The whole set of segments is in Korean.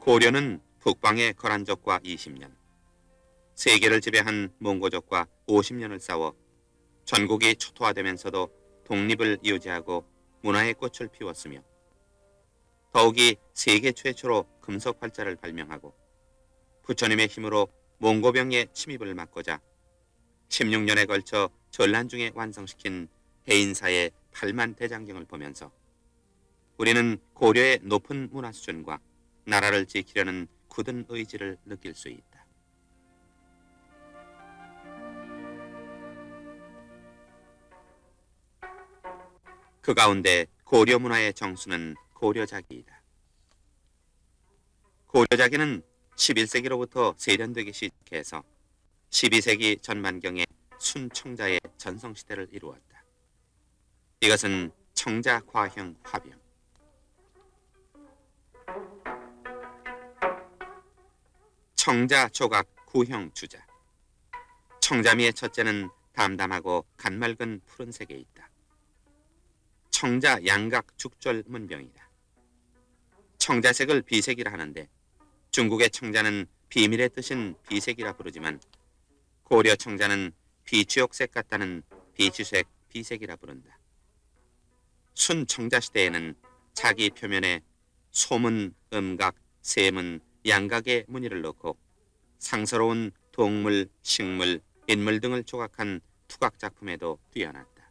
고려는 북방의 거란족과 20년, 세계를 지배한 몽고족과 50년을 싸워 전국이 초토화되면서도 독립을 유지하고 문화의 꽃을 피웠으며 더욱이 세계 최초로 금속 활자를 발명하고 부처님의 힘으로 몽고병의 침입을 막고자 16년에 걸쳐 전란 중에 완성시킨 해인사의 8만 대장경을 보면서 우리는 고려의 높은 문화 수준과 나라를 지키려는 굳은 의지를 느낄 수 있다. 그 가운데 고려 문화의 정수는 고려자기이다. 고려자기는 11세기로부터 세련되기 시작해서 12세기 전반경에 순청자의 전성시대를 이루었다. 이것은 청자 과형 화병, 청자 조각 구형 주자. 청자미의 첫째는 담담하고 간맑은 푸른색에 있다. 청자 양각 죽절 문병이다. 청자색을 비색이라 하는데 중국의 청자는 비밀의 뜻인 비색이라 부르지만 고려 청자는 비취옥색 같다는 비취색 비색이라 부른다. 순청자 시대에는 자기 표면에 소문, 음각, 세문, 양각의 무늬를 넣고 상스러운 동물, 식물, 인물 등을 조각한 투각 작품에도 뛰어났다.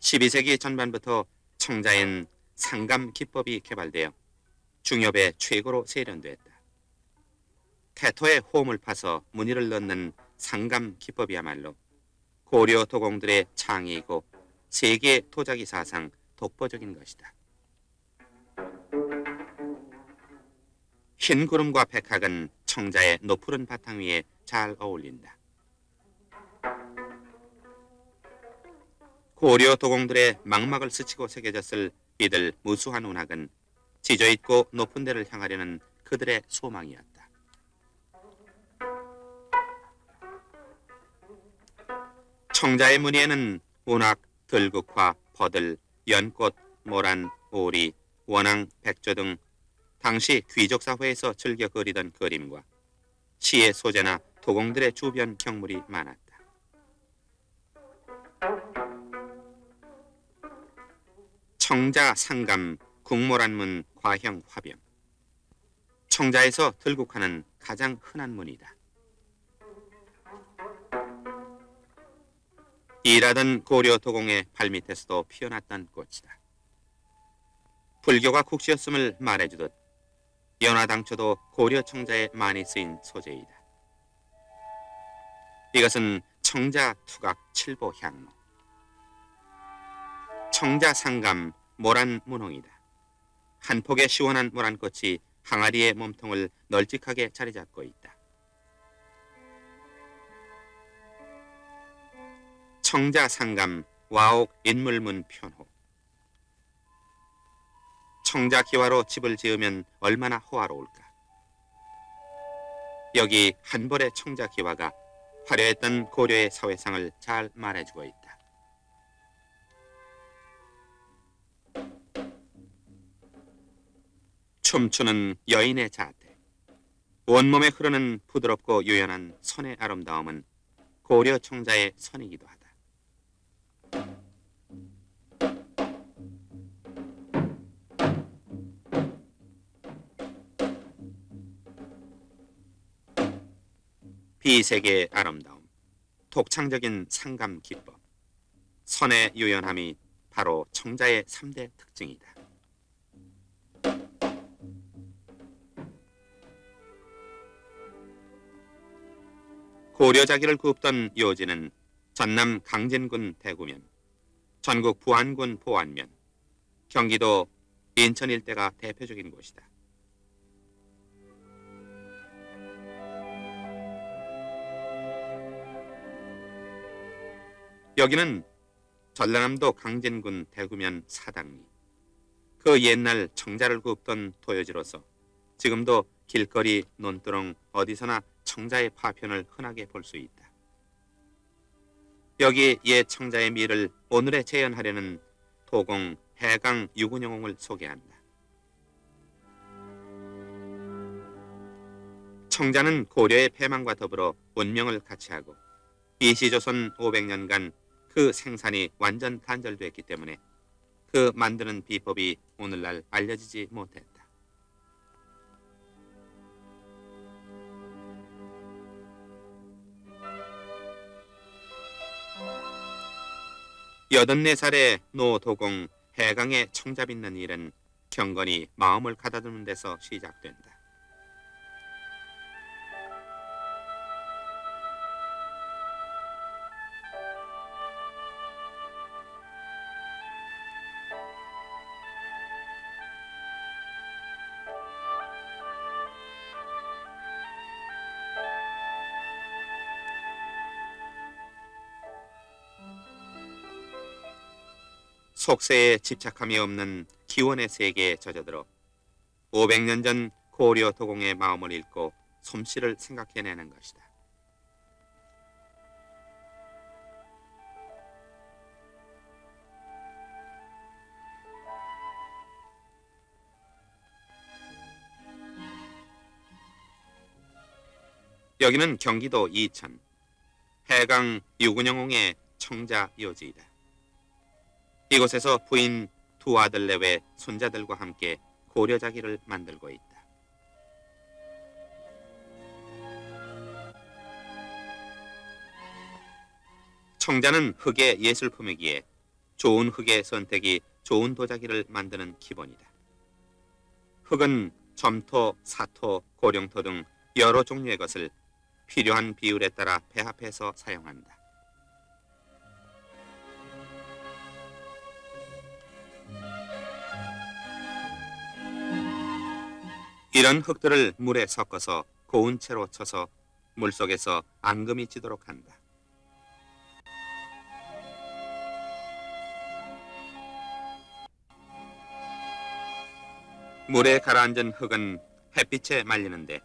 12세기 전반부터 청자엔 상감 기법이 개발되어 중엽의 최고로 세련됐다. 태토에 호음을 파서 무늬를 넣는 상감 기법이야말로 고려 도공들의 창의이고 세계 도자기 사상 독보적인 것이다. 흰 구름과 백학은 청자의 노푸른 바탕 위에 잘 어울린다. 고려 도공들의 망막을 스치고 새겨졌을 이들 무수한 운학은 지저있고 높은 데를 향하려는 그들의 소망이었다. 청자의 무늬에는 운학, 들국화, 버들, 연꽃, 모란, 오리, 원앙, 백조 등 당시 귀족 사회에서 즐겨 그리던 그림과 시의 소재나 도공들의 주변 경물이 많았다. 청자 상감, 국모란문, 과형 화병. 청자에서 들국화는 가장 흔한 문이다. 일하던 고려 도공의 발밑에서도 피어났던 꽃이다. 불교가 국시였음을 말해주듯 연화당초도 고려 청자에 많이 쓰인 소재이다. 이것은 청자 투각 칠보 향로, 청자 상감 모란 문홍이다. 한 폭의 시원한 모란꽃이 항아리의 몸통을 널찍하게 자리 잡고 있다. 청자 상감 와옥 인물문 편호. 청자 기와로 집을 지으면 얼마나 호화로울까. 여기 한 벌의 청자 기와가 화려했던 고려의 사회상을 잘 말해주고 있다. 춤추는 여인의 자태, 온몸에 흐르는 부드럽고 유연한 선의 아름다움은 고려 청자의 선이기도 하다. 비색의 아름다움, 독창적인 상감 기법, 선의 유연함이 바로 청자의 3대 특징이다. 고려자기를 굽던 요지는 전남 강진군 대구면, 전국 부안군 보안면, 경기도 인천 일대가 대표적인 곳이다. 여기는 전라남도 강진군 대구면 사당리, 그 옛날 청자를 굽던 토요지로서 지금도 길거리, 논두렁 어디서나 청자의 파편을 흔하게 볼 수 있다. 여기 옛 청자의 미를 오늘에 재현하려는 도공 해강 유근영홍을 소개한다. 청자는 고려의 패망과 더불어 운명을 같이 하고 이시조선 500년간 그 생산이 완전 단절됐기 때문에 그 만드는 비법이 오늘날 알려지지 못했다. 여든네 살의 노도공 해강에 청자 빚는 일은 경건이 마음을 가다듬는 데서 시작된다. 속세에 집착함이 없는 기원의 세계에 젖어들어 500년 전 고려 도공의 마음을 읽고 솜씨를 생각해내는 것이다. 여기는 경기도 이천 해강 유근영홍의 청자 묘지이다. 이곳에서 부인 두 아들 내외 손자들과 함께 고려자기를 만들고 있다. 청자는 흙의 예술품이기에 좋은 흙의 선택이 좋은 도자기를 만드는 기본이다. 흙은 점토, 사토, 고령토 등 여러 종류의 것을 필요한 비율에 따라 배합해서 사용한다. 이런 흙들을 물에 섞어서 고운 채로 쳐서 물속에서 앙금이 지도록 한다. 물에 가라앉은 흙은 햇빛에 말리는데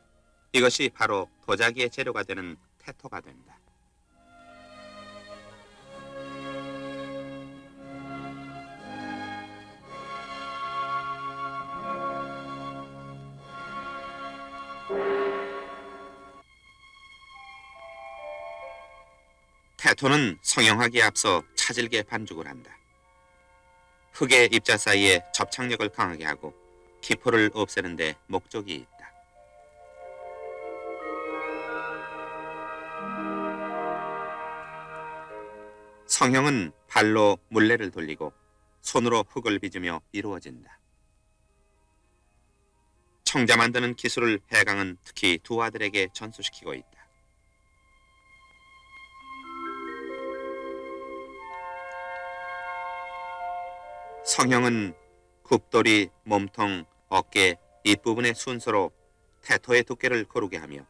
이것이 바로 도자기의 재료가 되는 태토가 된다. 태토는 성형하기에 앞서 차질게 반죽을 한다. 흙의 입자 사이에 접착력을 강하게 하고 기포를 없애는 데 목적이 있다. 성형은 발로 물레를 돌리고 손으로 흙을 빚으며 이루어진다. 청자 만드는 기술을 해강은 특히 두 아들에게 전수시키고 있다. 성형은 굽돌이, 몸통, 어깨, 잇부분의 순서로 태토의 두께를 고르게 하며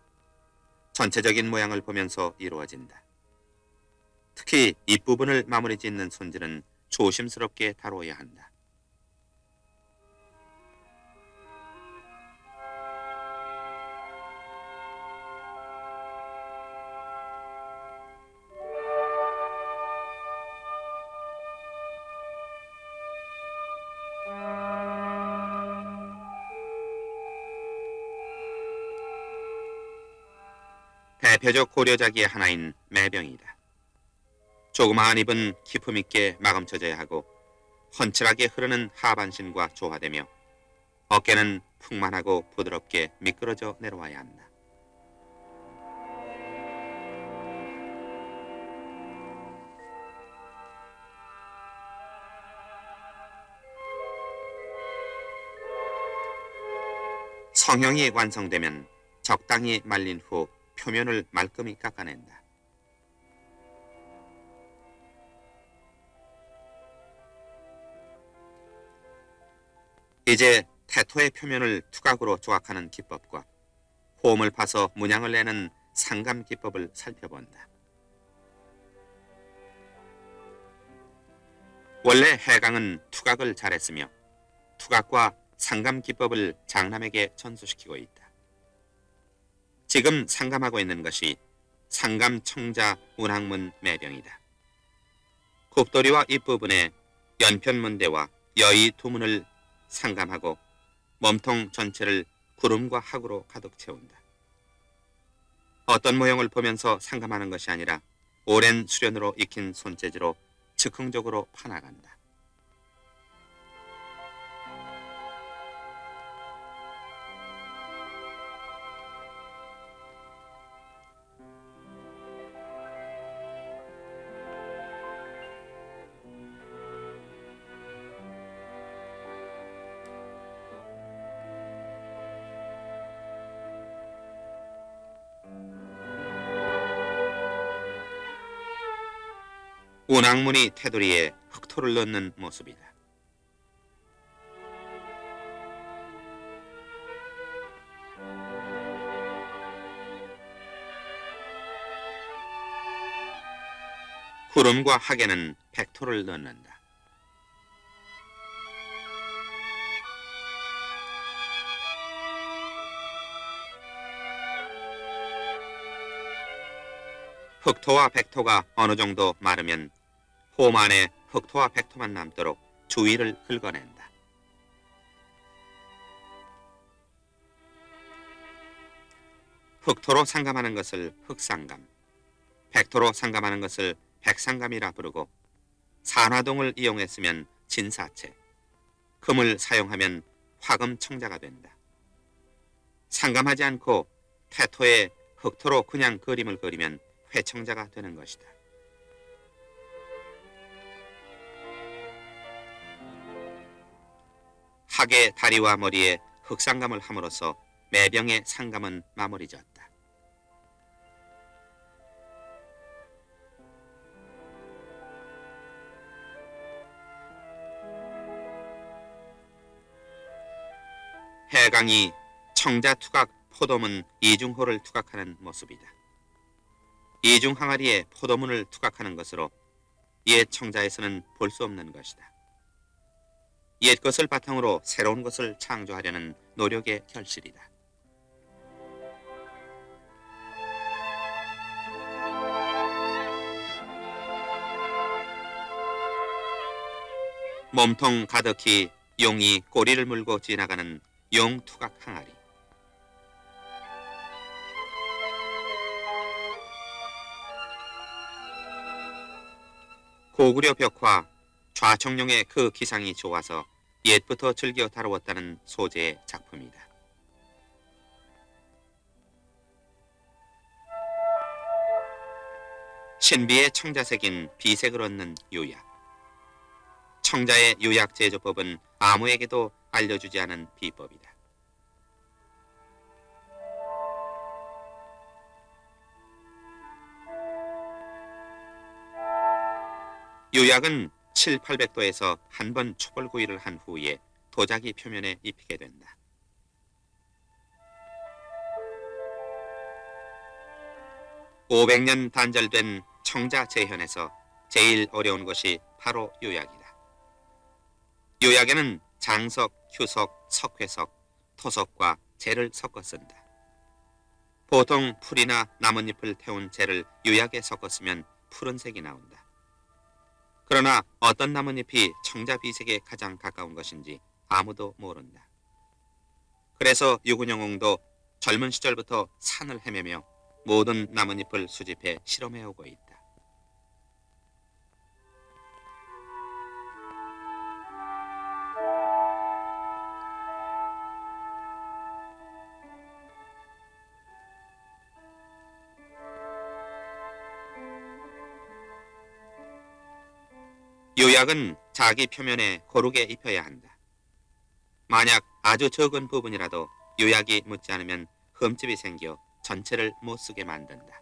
전체적인 모양을 보면서 이루어진다. 특히 잇부분을 마무리 짓는 손질은 조심스럽게 다루어야 한다. 대표적 고려자기의 하나인 매병이다. 조그마한 입은 기품 있게 마감쳐져야 하고 훤칠하게 흐르는 하반신과 조화되며 어깨는 풍만하고 부드럽게 미끄러져 내려와야 한다. 성형이 완성되면 적당히 말린 후 표면을 말끔히 깎아낸다. 이제 태토의 표면을 투각으로 조각하는 기법과 홈을 파서 문양을 내는 상감 기법을 살펴본다. 원래 해강은 투각을 잘했으며 투각과 상감 기법을 장남에게 전수시키고 있다. 지금 상감하고 있는 것이 상감 청자 운항문 매병이다. 굽돌이와 잇부분에 연편문대와 여의 두문을 상감하고 몸통 전체를 구름과 학으로 가득 채운다. 어떤 모형을 보면서 상감하는 것이 아니라 오랜 수련으로 익힌 손재주로 즉흥적으로 파나간다. 운항문이 테두리에 흑토를 넣는 모습이다. 구름과 하계는 백토를 넣는다. 흑토와 백토가 어느 정도 마르면 홈 안에 흑토와 백토만 남도록 주위를 긁어낸다. 흑토로 상감하는 것을 흑상감, 백토로 상감하는 것을 백상감이라 부르고 산화동을 이용했으면 진사체, 금을 사용하면 화금청자가 된다. 상감하지 않고 태토에 흑토로 그냥 그림을 그리면 회청자가 되는 것이다. 학의 다리와 머리에 흑상감을 함으로써 매병의 상감은 마무리졌다. 해강이 청자 투각 포도문 이중호를 투각하는 모습이다. 이중 항아리에 포도문을 투각하는 것으로 옛 청자에서는 볼 수 없는 것이다. 옛 것을 바탕으로 새로운 것을 창조하려는 노력의 결실이다. 몸통 가득히 용이 꼬리를 물고 지나가는 용 투각 항아리. 고구려 벽화 좌청룡의 그 기상이 좋아서 옛부터 즐겨 다루었다는 소재의 작품이다. 신비의 청자색인 비색을 얻는 요약. 청자의 요약 제조법은 아무에게도 알려주지 않은 비법이다. 요약은 7, 800도에서 한 번 초벌구이를 한 후에 도자기 표면에 입히게 된다. (500년) 단절된 청자 재현에서 제일 어려운 것이 바로 요약이다. 요약에는 장석, 휴석, 석회석, 토석과 재를 섞어 쓴다. 보통 풀이나 나뭇잎을 태운 재를 요약에 섞어 쓰면 푸른색이 나온다. 그러나 어떤 나뭇잎이 청자비색에 가장 가까운 것인지 아무도 모른다. 그래서 유근영홍도 젊은 시절부터 산을 헤매며 모든 나뭇잎을 수집해 실험해오고 있다. 요약은 자기 표면에 고르게 입혀야 한다. 만약 아주 적은 부분이라도 요약이 묻지 않으면 흠집이 생겨 전체를 못 쓰게 만든다.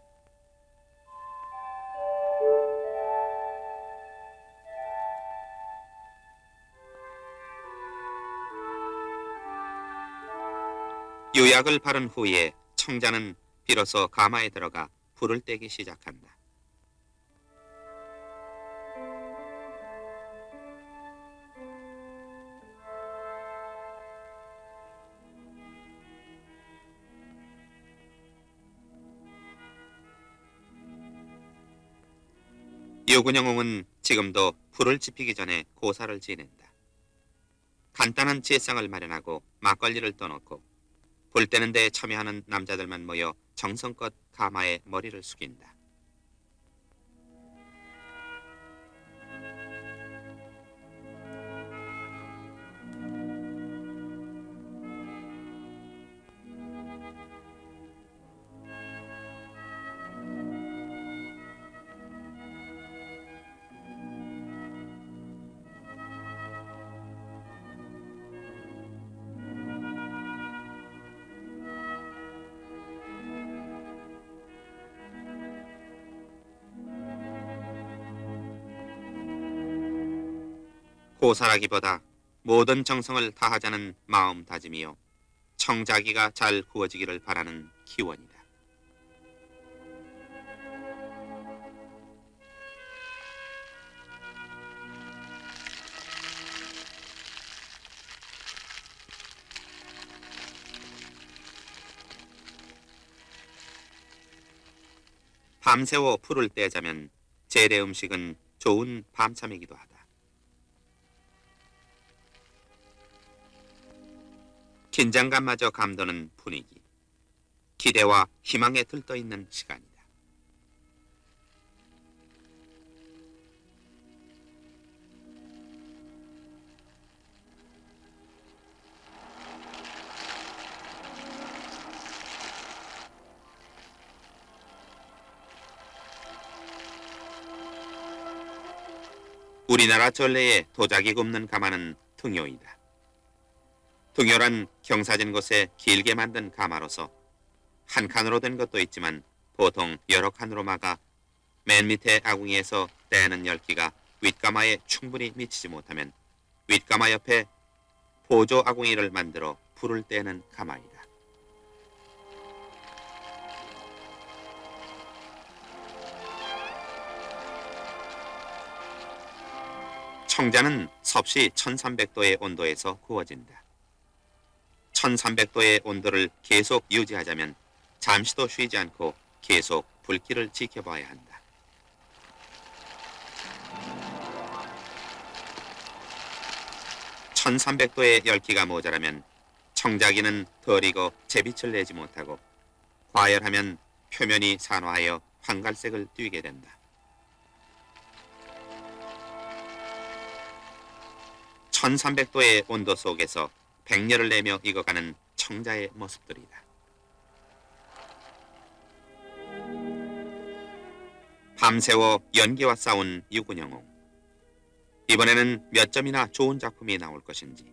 요약을 바른 후에 청자는 비로소 가마에 들어가 불을 떼기 시작한다. 유근영홍은 지금도 불을 지피기 전에 고사를 지낸다. 간단한 제상을 마련하고 막걸리를 떠놓고 불 때는 데 참여하는 남자들만 모여 정성껏 가마에 머리를 숙인다. 고사라기보다 모든 정성을 다하자는 마음다짐이요, 청자기가 잘 구워지기를 바라는 기원이다. 밤새워 풀을 떼자면 재래 음식은 좋은 밤참이기도 하다. 긴장감마저 감도는 분위기, 기대와 희망에 들떠있는 시간이다. 우리나라 전래의 도자기 굽는 가마는 등요이다. 등요란 경사진 곳에 길게 만든 가마로서 한 칸으로 된 것도 있지만 보통 여러 칸으로 막아 맨 밑에 아궁이에서 떼는 열기가 윗가마에 충분히 미치지 못하면 윗가마 옆에 보조 아궁이를 만들어 불을 떼는 가마이다. 청자는 섭씨 1300도의 온도에서 구워진다. 1300도의 온도를 계속 유지하자면 잠시도 쉬지 않고 계속 불길을 지켜봐야 한다. (1300도의) 열기가 모자라면 청자기는 덜 익어 제빛을 내지 못하고 과열하면 표면이 산화하여 황갈색을 띠게 된다. 1300도의 온도 속에서 백렬을 내며 익어가는 청자의 모습들이다. 밤새워 연기와 싸운 유근영홍. 이번에는 몇 점이나 좋은 작품이 나올 것인지.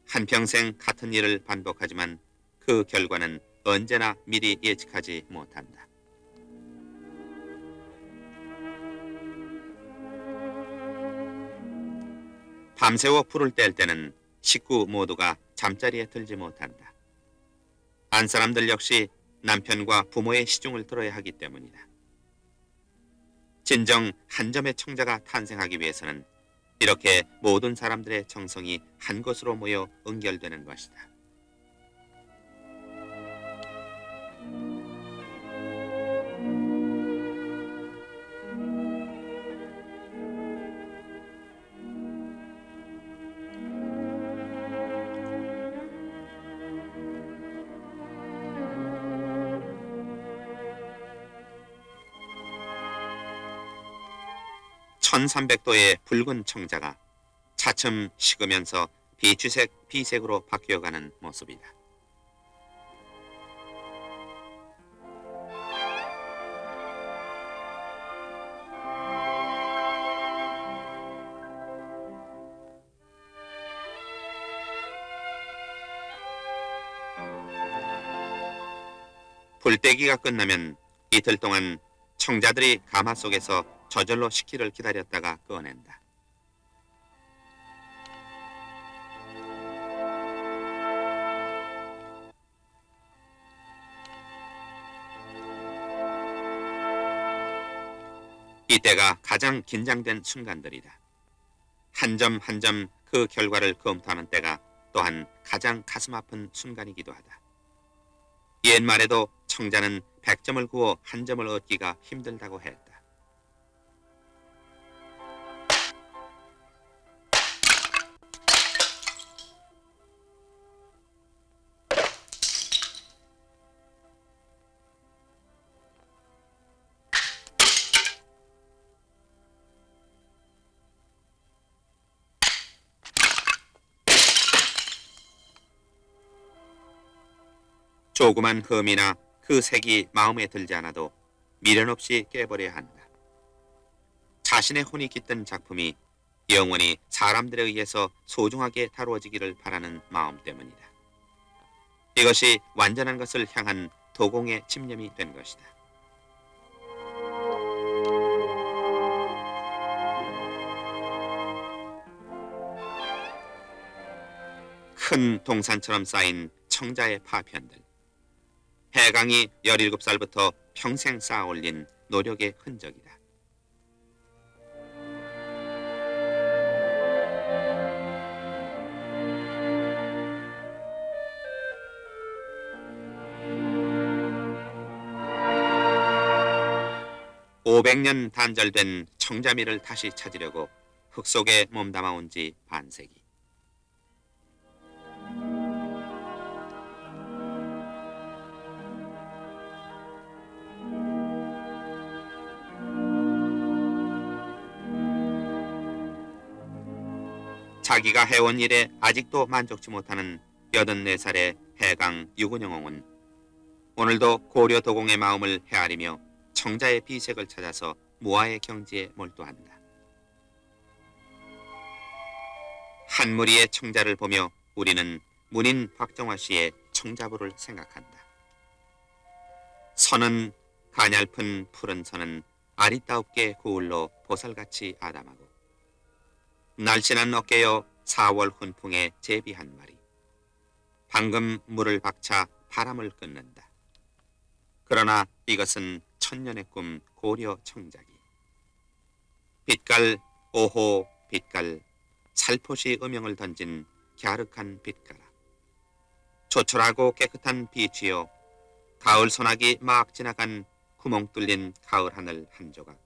한평생 같은 일을 반복하지만 그 결과는 언제나 미리 예측하지 못한다. 밤새워 불을 뗄 때는 식구 모두가 잠자리에 들지 못한다. 안사람들 역시 남편과 부모의 시중을 들어야 하기 때문이다. 진정 한 점의 청자가 탄생하기 위해서는 이렇게 모든 사람들의 정성이 한 곳으로 모여 응결되는 것이다. (1300도의) 붉은 청자가 차츰 식으면서 비추색 비색으로 바뀌어가는 모습이다. 불떼기가 끝나면 이틀 동안 청자들이 가마 속에서 저절로 식기를 기다렸다가 꺼낸다. 이때가 가장 긴장된 순간들이다. 한 점 한 점 그 결과를 검토하는 때가 또한 가장 가슴 아픈 순간이기도 하다. 옛말에도 청자는 100점을 구워 한 점을 얻기가 힘들다고 했다. 조그만 흠이나 그 색이 마음에 들지 않아도 미련 없이 깨버려야 한다. 자신의 혼이 깃든 작품이 영원히 사람들에 의해서 소중하게 다루어지기를 바라는 마음 때문이다. 이것이 완전한 것을 향한 도공의 집념이 된 것이다. 큰 동산처럼 쌓인 청자의 파편들. 해강이 17살부터 평생 쌓아올린 노력의 흔적이다. (500년) 단절된 청자미를 다시 찾으려고 흙 속에 몸담아온 지 반세기. 자기가 해온 일에 아직도 만족치 못하는 84살의 해강 유근영옹은 오늘도 고려 도공의 마음을 헤아리며 청자의 비색을 찾아서 무아의 경지에 몰두한다. 한 무리의 청자를 보며 우리는 문인 박정화 씨의 청자부를 생각한다. 선은 가냘픈 푸른 선은 아리따웁게 고울로 보살같이 아담하고 날씬한 어깨여 4월 훈풍에 제비한 마리. 방금 물을 박차 바람을 끊는다. 그러나 이것은 천년의 꿈 고려 청자기. 빛깔 오호 빛깔 살포시 음영을 던진 갸륵한 빛가라. 조촐하고 깨끗한 빛이여 가을 소나기 막 지나간 구멍 뚫린 가을 하늘 한 조각.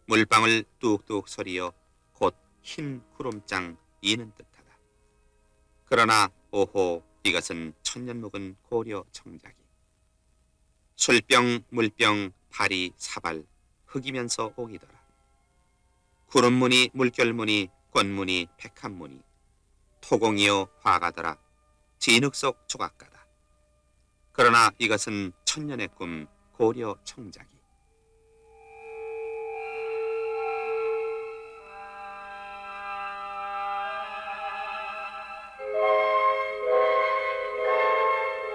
물방울 뚝뚝 소리여 곧 흰 구름장 이는 듯하다. 그러나 오호 이것은 천년 묵은 고려 청자기. 술병 물병 파리 사발 흑이면서 옥이더라. 구름무늬 물결무늬 꽃무늬 백합무늬 토공이여 화가더라. 진흙 속 조각가다. 그러나 이것은 천년의 꿈 고려 청자기.